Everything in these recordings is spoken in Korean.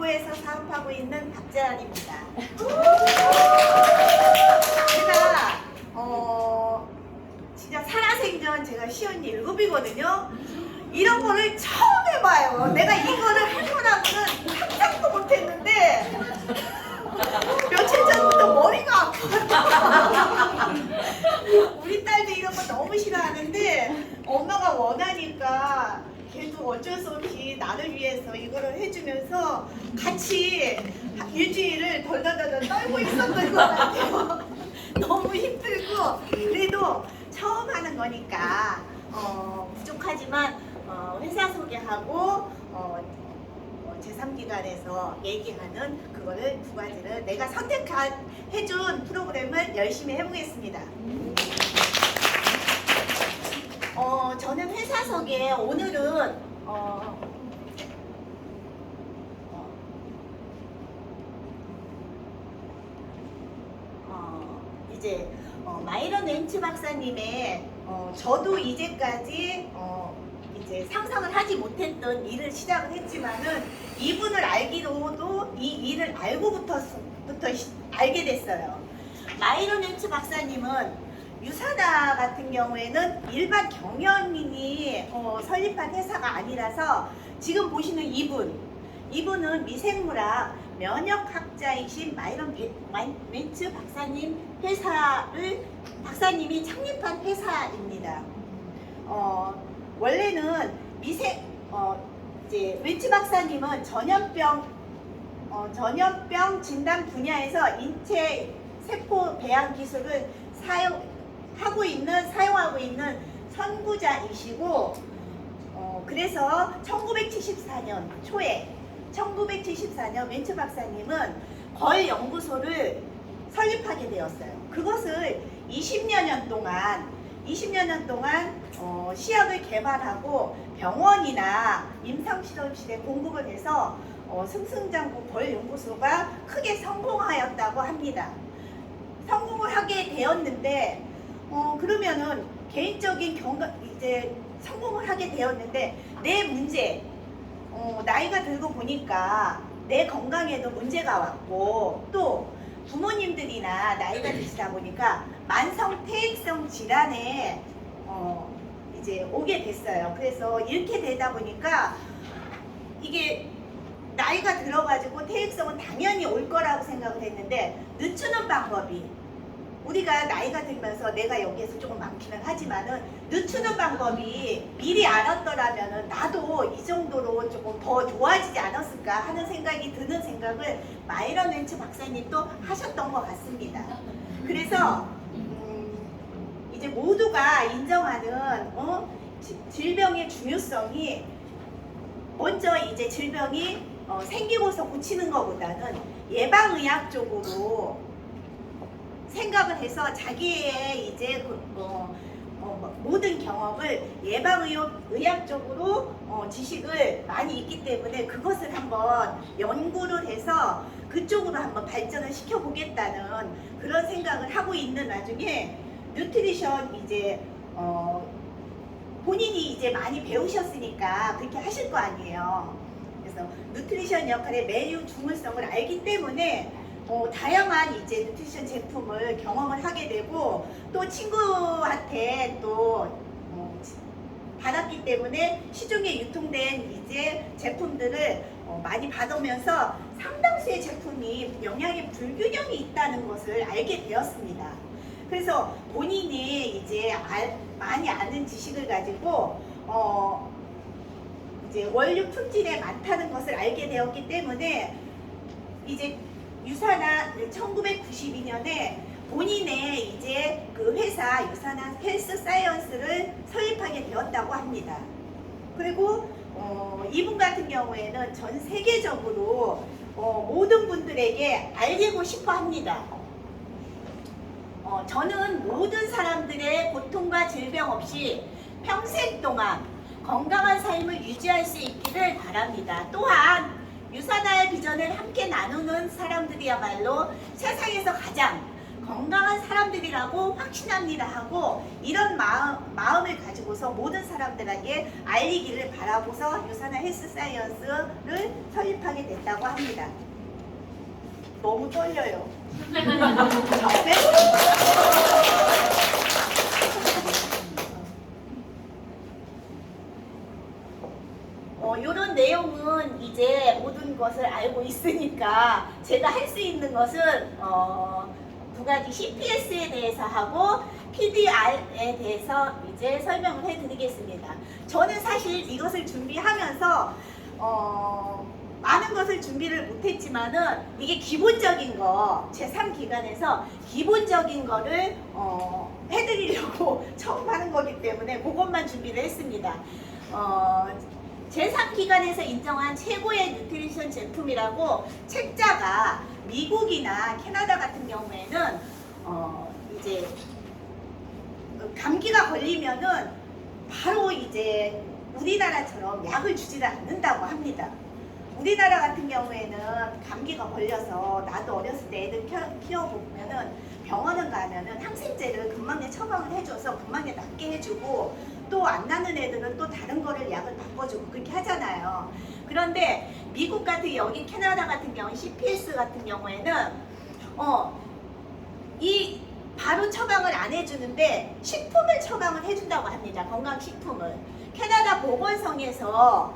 대구에서 사업하고 있는 박재환입니다. 제가 진짜 살아생전 제가 시언니 7이거든요. 이런 거를 처음 해봐요. 내가 이거를 할 거라고는 상상도 못했는데 며칠 전부터 머리가 아파요. 우리 딸도 이런 거 너무 싫어하는데 엄마가 원하니까 걔도 어쩔 수 없이 나를 위해서 이거를 해주면서 같이 일주일을 덜덜덜 떨고 있었던 것 같아요. 너무 힘들고 그래도 처음 하는 거니까 부족하지만 회사 소개하고 제3기관에서 얘기하는 그거를 두 가지를 내가 선택해준 프로그램을 열심히 해보겠습니다. 저는 회사 소개 오늘은 이제 마이런 렌츠 박사님의 저도 이제까지 이제 상상을 하지 못했던 일을 시작을 했지만은 이분을 알기로도 이 일을 알고부터 알게 됐어요. 마이런 렌츠 박사님은 유사다 같은 경우에는 일반 경영인이 설립한 회사가 아니라서 지금 보시는 이분은 미생물학 면역학자이신 마이런 렌츠 박사님이 창립한 회사입니다. 원래는 이제 렌츠 박사님은 전염병 진단 분야에서 인체 세포 배양 기술을 사용하고 있는 선구자이시고, 그래서 1974년 렌츠 박사님은 벌 연구소를 설립하게 되었어요. 그것을 20여 년 동안 시약을 개발하고 병원이나 임상실험실에 공급을 해서 승승장구 벌 연구소가 크게 성공하였다고 합니다. 성공을 하게 되었는데 그러면은 개인적인 이제 성공을 하게 되었는데 내 문제 나이가 들고 보니까 내 건강에도 문제가 왔고 또 부모님들이나 나이가 드시다 보니까 만성 퇴행성 질환에 이제 오게 됐어요. 그래서 이렇게 되다 보니까 이게 나이가 들어가지고 퇴행성은 당연히 올 거라고 생각을 했는데 늦추는 방법이 우리가 나이가 들면서 내가 여기에서 조금 많기는 하지만은 늦추는 방법이 미리 알았더라면은 나도 이 정도로 조금 더 좋아지지 않았을까 하는 생각이 드는 생각을 마이런 렌츠 박사님도 하셨던 것 같습니다. 그래서 이제 모두가 인정하는 질병의 중요성이 먼저 이제 질병이 생기고서 고치는 것보다는 예방의학적으로 생각을 해서 자기의 이제 모든 경험을 예방의학적으로 지식을 많이 있기 때문에 그것을 한번 연구를 해서 그쪽으로 한번 발전을 시켜보겠다는 그런 생각을 하고 있는 와중에 뉴트리션 이제 본인이 이제 많이 배우셨으니까 그렇게 하실 거 아니에요. 그래서 뉴트리션 역할의 매우 중요성을 알기 때문에 다양한 이제 뉴트리션 제품을 경험을 하게 되고 또 친구한테 또 받았기 때문에 시중에 유통된 이제 제품들을 많이 받으면서 상당수의 제품이 영양의 불균형이 있다는 것을 알게 되었습니다. 그래서 본인이 이제 많이 아는 지식을 가지고 이제 원료 품질에 많다는 것을 알게 되었기 때문에 이제 유사나 1992년에 본인의 이제 그 회사 유사나 헬스 사이언스를 설립하게 되었다고 합니다. 그리고 이분 같은 경우에는 전 세계적으로 모든 분들에게 알리고 싶어 합니다. 저는 모든 사람들의 고통과 질병 없이 평생 동안 건강한 삶을 유지할 수 있기를 바랍니다. 또한 유사나의 비전을 함께 나누는 사람들이야말로 세상에서 가장 건강한 사람들이라고 확신합니다 하고 이런 마음을 가지고서 모든 사람들에게 알리기를 바라고서 유산화 헬스 사이언스를 설립하게 됐다고 합니다. 너무 떨려요. 네? 이런 내용은 이제 모든 것을 알고 있으니까 제가 할 수 있는 것은 두 가지 CPS에 대해서 하고 PDR에 대해서 이제 설명을 해드리겠습니다. 저는 사실 이것을 준비하면서 많은 것을 준비를 못했지만은 이게 기본적인 거 제3기관에서 기본적인 거를 해드리려고 처음 하는 거기 때문에 그것만 준비를 했습니다. 제3기관에서 인정한 최고의 뉴트리션 제품이라고 책자가 미국이나 캐나다 같은 경우에는 이제 감기가 걸리면은 바로 이제 우리나라처럼 약을 주지를 않는다고 합니다. 우리나라 같은 경우에는 감기가 걸려서 나도 어렸을 때 애들 키워보면은 병원을 가면은 항생제를 금방에 처방을 해줘서 금방에 낫게 해주고 또 안 나는 애들은 또 다른 거를 약을 바꿔주고 그렇게 하잖아요. 그런데 미국 같은 여기 캐나다 같은 경우 CPS 같은 경우에는 이 바로 처방을 안 해주는데 식품을 처방을 해준다고 합니다. 건강식품을. 캐나다 보건성에서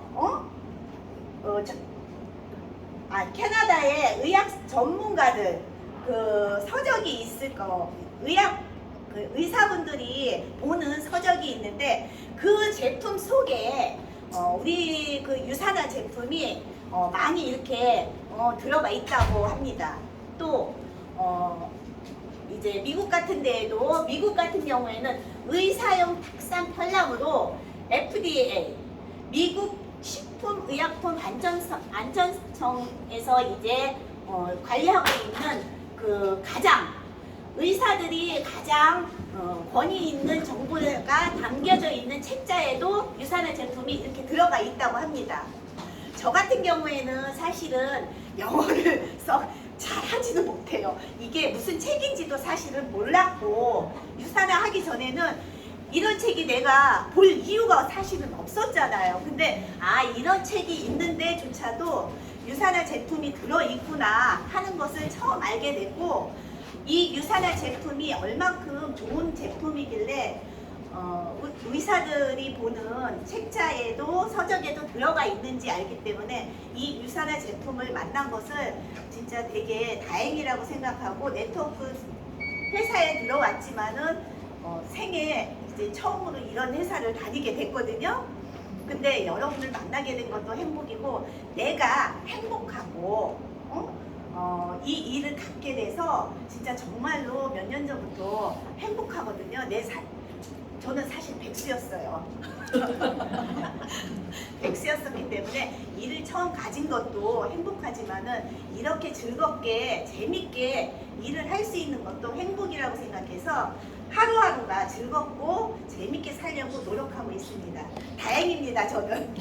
캐나다의 의학 전문가들 그 서적이 있을 거 의사분들이 보는 서적이 있는데 그 제품 속에 우리 그 유산화 제품이 많이 이렇게 들어가 있다고 합니다. 또 이제 미국 같은 데에도 미국 같은 경우에는 의사용 확산 편람으로 FDA 미국 식품의약품 안전성에서 이제 관리하고 있는 그 가장 의사들이 가장 권위 있는 정보가 담겨져 있는 책자에도 유산화 제품이 이렇게 들어가 있다고 합니다. 저 같은 경우에는 사실은 영어를 썩 잘하지도 못해요. 이게 무슨 책인지도 사실은 몰랐고 유산화 하기 전에는 이런 책이 내가 볼 이유가 사실은 없었잖아요. 근데 이런 책이 있는데조차도 유산화 제품이 들어있구나 하는 것을 처음 알게 됐고 이 유산화 제품이 얼만큼 좋은 제품이길래 의사들이 보는 책자에도 서적에도 들어가 있는지 알기 때문에 이 유산화 제품을 만난 것을 진짜 되게 다행이라고 생각하고 네트워크 회사에 들어왔지만은 생애 이제 처음으로 이런 회사를 다니게 됐거든요. 근데 여러분을 만나게 된 것도 행복이고 내가 행복하고 이 일을 갖게 돼서 진짜 정말로 몇 년 전부터 행복하거든요. 저는 사실 백수였어요. 백수였었기 때문에 일을 처음 가진 것도 행복하지만은 이렇게 즐겁게 재밌게 일을 할 수 있는 것도 행복이라고 생각해서 하루하루가 즐겁고 재밌게 살려고 노력하고 있습니다. 다행입니다, 저는.